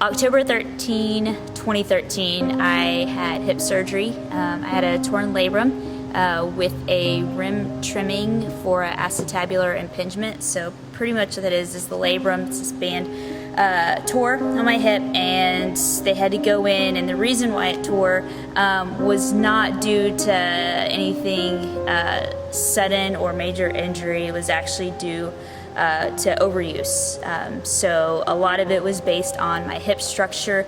October 13, 2013, I had hip surgery. I had a torn labrum with a rim trimming for acetabular impingement. So pretty much what that is the labrum, this band, tore on my hip, and they had to go in, and the reason why it tore was not due to anything sudden or major injury. It was actually due to overuse. So a lot of it was based on my hip structure,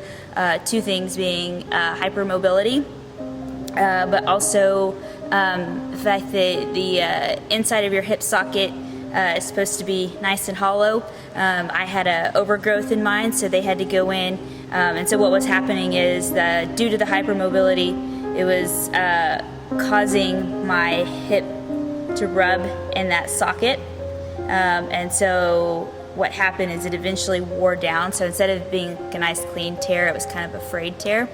two things being hypermobility, but also the fact that the inside of your hip socket is supposed to be nice and hollow. I had an overgrowth in mine, so they had to go in. And so what was happening is that due to the hypermobility, it was causing my hip to rub in that socket. And so what happened is it eventually wore down. So instead of being a nice clean tear, it was kind of a frayed tear.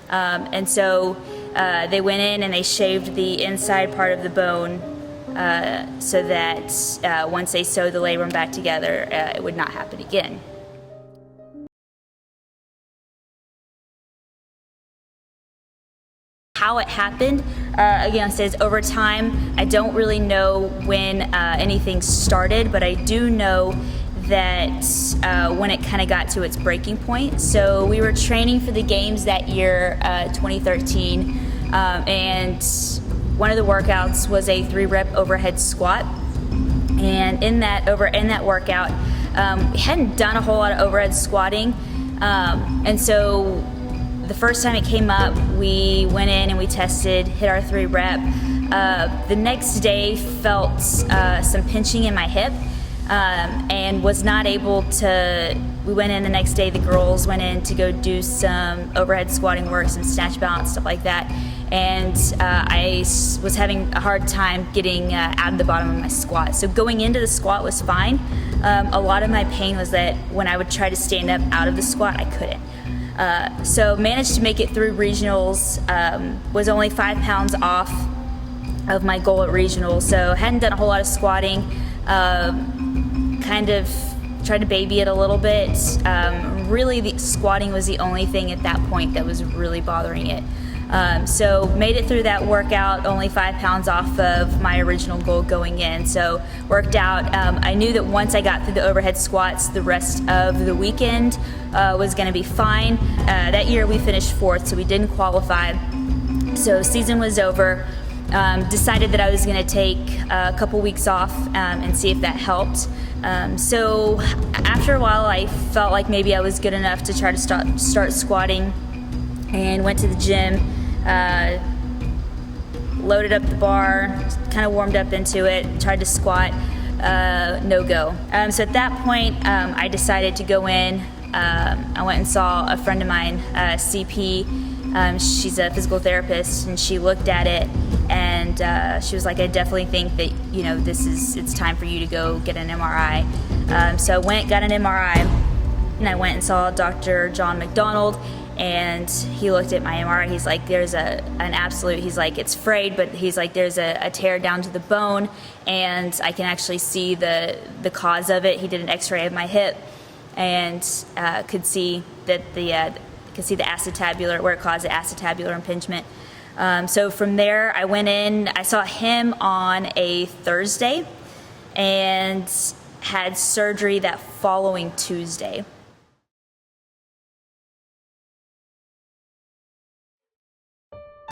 And so they went in and they shaved the inside part of the bone so that once they sewed the labrum back together, it would not happen again. How it happened, again, it says over time. I don't really know when anything started, but I do know that when it kind of got to its breaking point. So we were training for the games that year, 2013, and one of the workouts was a 3-rep overhead squat. And in that workout, we hadn't done a whole lot of overhead squatting, and so the first time it came up, we went in and we tested, hit our 3-rep. The next day felt some pinching in my hip and was not able to, we went in the next day, the girls went in to go do some overhead squatting work, some snatch balance, stuff like that. And I was having a hard time getting out of the bottom of my squat. So going into the squat was fine. A lot of my pain was that when I would try to stand up out of the squat, I couldn't. So managed to make it through regionals, was only 5 pounds off of my goal at regionals, so hadn't done a whole lot of squatting, kind of tried to baby it a little bit. Really the squatting was the only thing at that point that was really bothering it. So made it through that workout, only 5 pounds off of my original goal going in. So worked out. I knew that once I got through the overhead squats, the rest of the weekend was going to be fine. That year we finished 4th, so we didn't qualify. So season was over. Decided that I was going to take a couple weeks off and see if that helped. So after a while, I felt like maybe I was good enough to try to start squatting, and went to the gym. Loaded up the bar, kind of warmed up into it, tried to squat, no go. So at that point, I decided to go in. I went and saw a friend of mine, CP. She's a physical therapist, and she looked at it, and she was like, I definitely think that, you know, it's time for you to go get an MRI. So I went, got an MRI, and I went and saw Dr. John McDonald. And he looked at my MRI. He's like, there's an absolute, he's like, it's frayed, but he's like, there's a tear down to the bone, and I can actually see the cause of it. He did an x-ray of my hip and could see that the acetabular, where it caused the acetabular impingement. So from there, I went in, I saw him on a Thursday and had surgery that following Tuesday.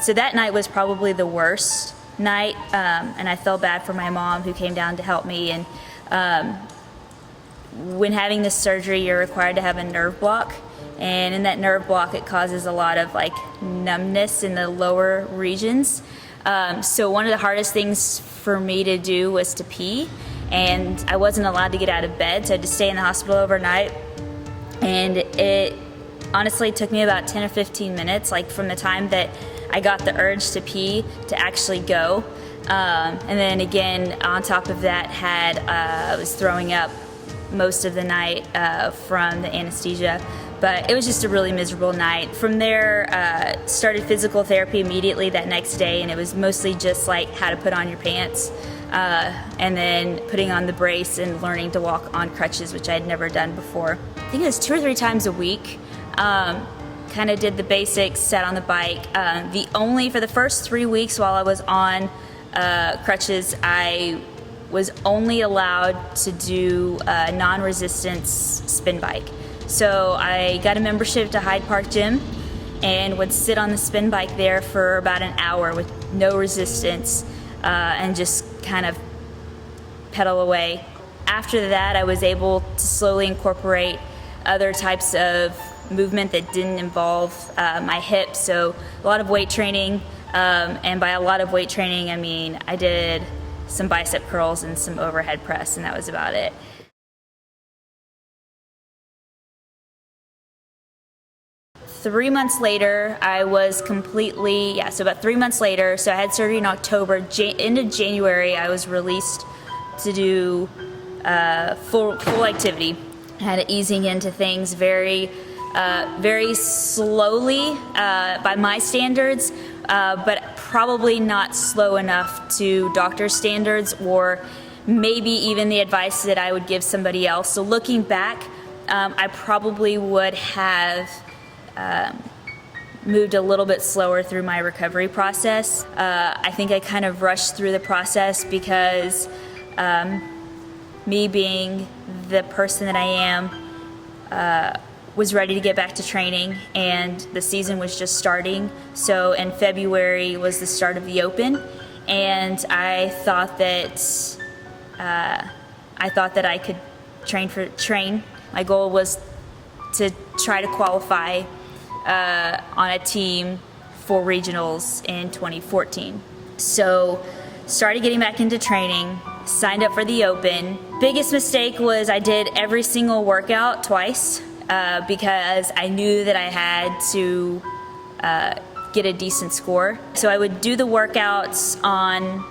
So that night was probably the worst night, and I felt bad for my mom who came down to help me. And when having this surgery, you're required to have a nerve block, and in that nerve block, it causes a lot of like numbness in the lower regions. So one of the hardest things for me to do was to pee, and I wasn't allowed to get out of bed, so I had to stay in the hospital overnight. And it honestly took me about 10 or 15 minutes, like from the time that I got the urge to pee to actually go. And then again, on top of that, I was throwing up most of the night from the anesthesia. But it was just a really miserable night. From there, started physical therapy immediately that next day, and it was mostly just like how to put on your pants, and then putting on the brace and learning to walk on crutches, which I had never done before. I think it was 2 or 3 times a week. Kind of did the basics, sat on the bike. For the first 3 weeks while I was on crutches, I was only allowed to do a non-resistance spin bike. So I got a membership to Hyde Park Gym and would sit on the spin bike there for about an hour with no resistance and just kind of pedal away. After that, I was able to slowly incorporate other types of movement that didn't involve my hips, so a lot of weight training, and by a lot of weight training I mean I did some bicep curls and some overhead press, and that was about it. About 3 months later, so I had surgery in October. End of January, I was released to do full activity. I had easing into things very slowly by my standards, but probably not slow enough to doctor's standards or maybe even the advice that I would give somebody else. So looking back, I probably would have moved a little bit slower through my recovery process. I think I kind of rushed through the process because me being the person that I am, was ready to get back to training, and the season was just starting. So in February was the start of the Open, and I thought that I could train. My goal was to try to qualify on a team for regionals in 2014. So started getting back into training, signed up for the Open. Biggest mistake was I did every single workout twice because I knew that I had to get a decent score. So I would do the workouts on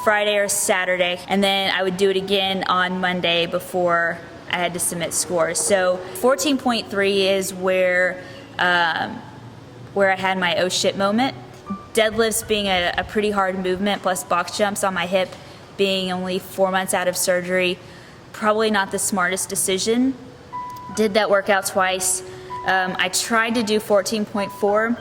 Friday or Saturday, and then I would do it again on Monday before I had to submit scores. So 14.3 is where I had my oh shit moment. Deadlifts being a pretty hard movement, plus box jumps on my hip being only 4 months out of surgery, probably not the smartest decision. Did that workout twice. I tried to do 14.4,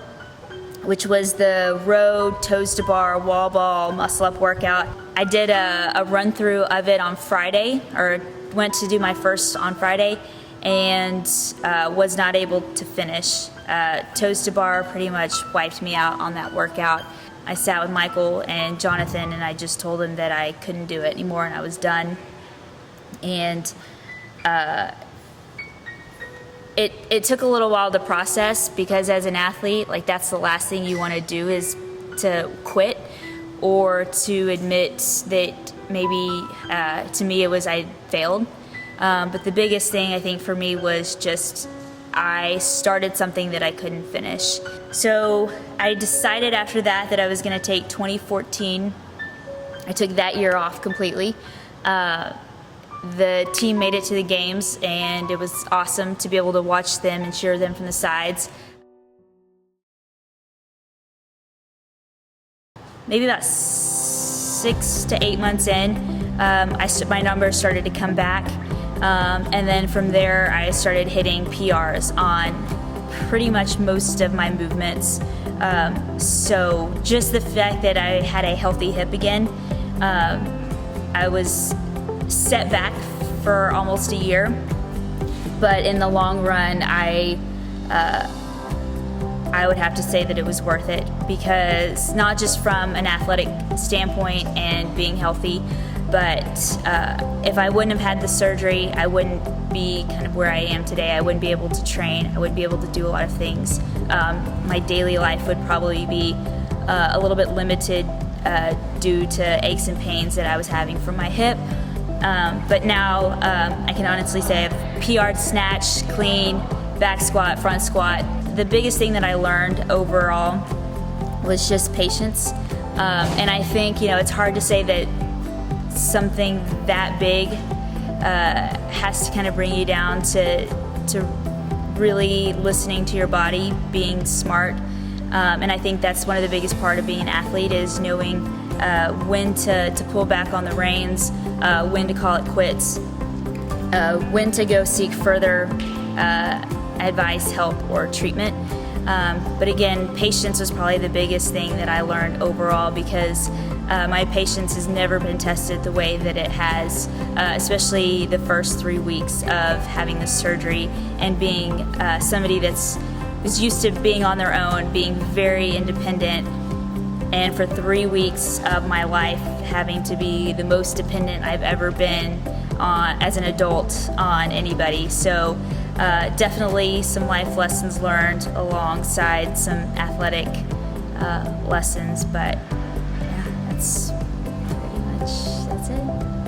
which was the row, toes to bar, wall ball, muscle up workout. I did a run through of it on Friday, or went to do my first on Friday, and was not able to finish. Toes to bar pretty much wiped me out on that workout. I sat with Michael and Jonathan, and I just told them that I couldn't do it anymore and I was done. And it took a little while to process, because as an athlete, like, that's the last thing you want to do is to quit or to admit that maybe, to me it was I failed. But the biggest thing I think for me was just I started something that I couldn't finish. So I decided after that I was going to take 2014. I took that year off completely. The team made it to the games, and it was awesome to be able to watch them and cheer them from the sides. Maybe about 6 to 8 months in, my numbers started to come back. And then from there, I started hitting PRs on pretty much most of my movements. So just the fact that I had a healthy hip again, I was set back for almost a year. But in the long run, I would have to say that it was worth it, because not just from an athletic standpoint and being healthy, but if I wouldn't have had the surgery, I wouldn't be kind of where I am today. I wouldn't be able to train. I wouldn't be able to do a lot of things. My daily life would probably be a little bit limited due to aches and pains that I was having from my hip. But now I can honestly say I've PR'd snatch, clean, back squat, front squat. The biggest thing that I learned overall was just patience. And I think, it's hard to say that something that big has to kind of bring you down to really listening to your body, being smart. And I think that's one of the biggest part of being an athlete, is knowing when to pull back on the reins, when to call it quits, when to go seek further advice, help, or treatment. But again, patience was probably the biggest thing that I learned overall, because my patience has never been tested the way that it has, especially the first 3 weeks of having the surgery and being somebody that's used to being on their own, being very independent, and for 3 weeks of my life having to be the most dependent I've ever been on as an adult on anybody. So definitely some life lessons learned alongside some athletic lessons, but yeah, that's it.